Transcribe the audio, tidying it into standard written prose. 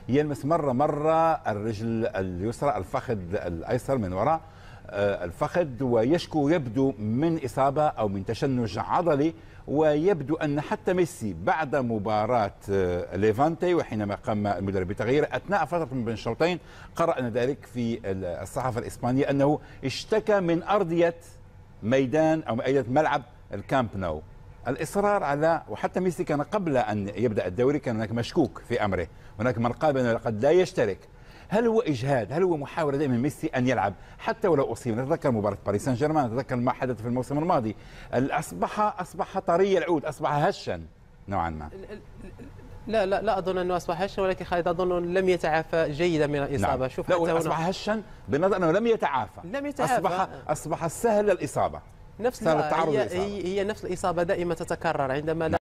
يلمس مرة الرجل اليسرى، الفخذ الأيسر من وراء الفخذ، ويشكو يبدو من إصابة أو من تشنج عضلي. ويبدو أن حتى ميسي بعد مباراة ليفانتي وحينما قام المدرب بتغييره أثناء فترة بين الشوطين، قرأنا ذلك في الصحافة الإسبانية أنه اشتكى من أرضية ميدان أو أرضية ملعب الكامب نو. الإصرار على، وحتى ميسي كان قبل أن يبدأ الدوري كان هناك مشكوك في أمره، هناك من قال بأنه قد لا يشترك. هل هو إجهاد؟ هل هو محاولة دائما ميسي أن يلعب حتى ولو أصيب؟ نتذكر مباراة باريس سان جيرمان، نتذكر ما حدث في الموسم الماضي. أصبح طري العود، أصبح هشا نوعا ما. لا أظن أنه أصبح هشا، ولكن خالد أظن لم يتعافى جيدا من الإصابة. نعم. شوف، لا، أصبح هشا بالنظر أنه لم يتعافى. أصبح سهل الإصابة. هي نفس الإصابة دائما تتكرر عندما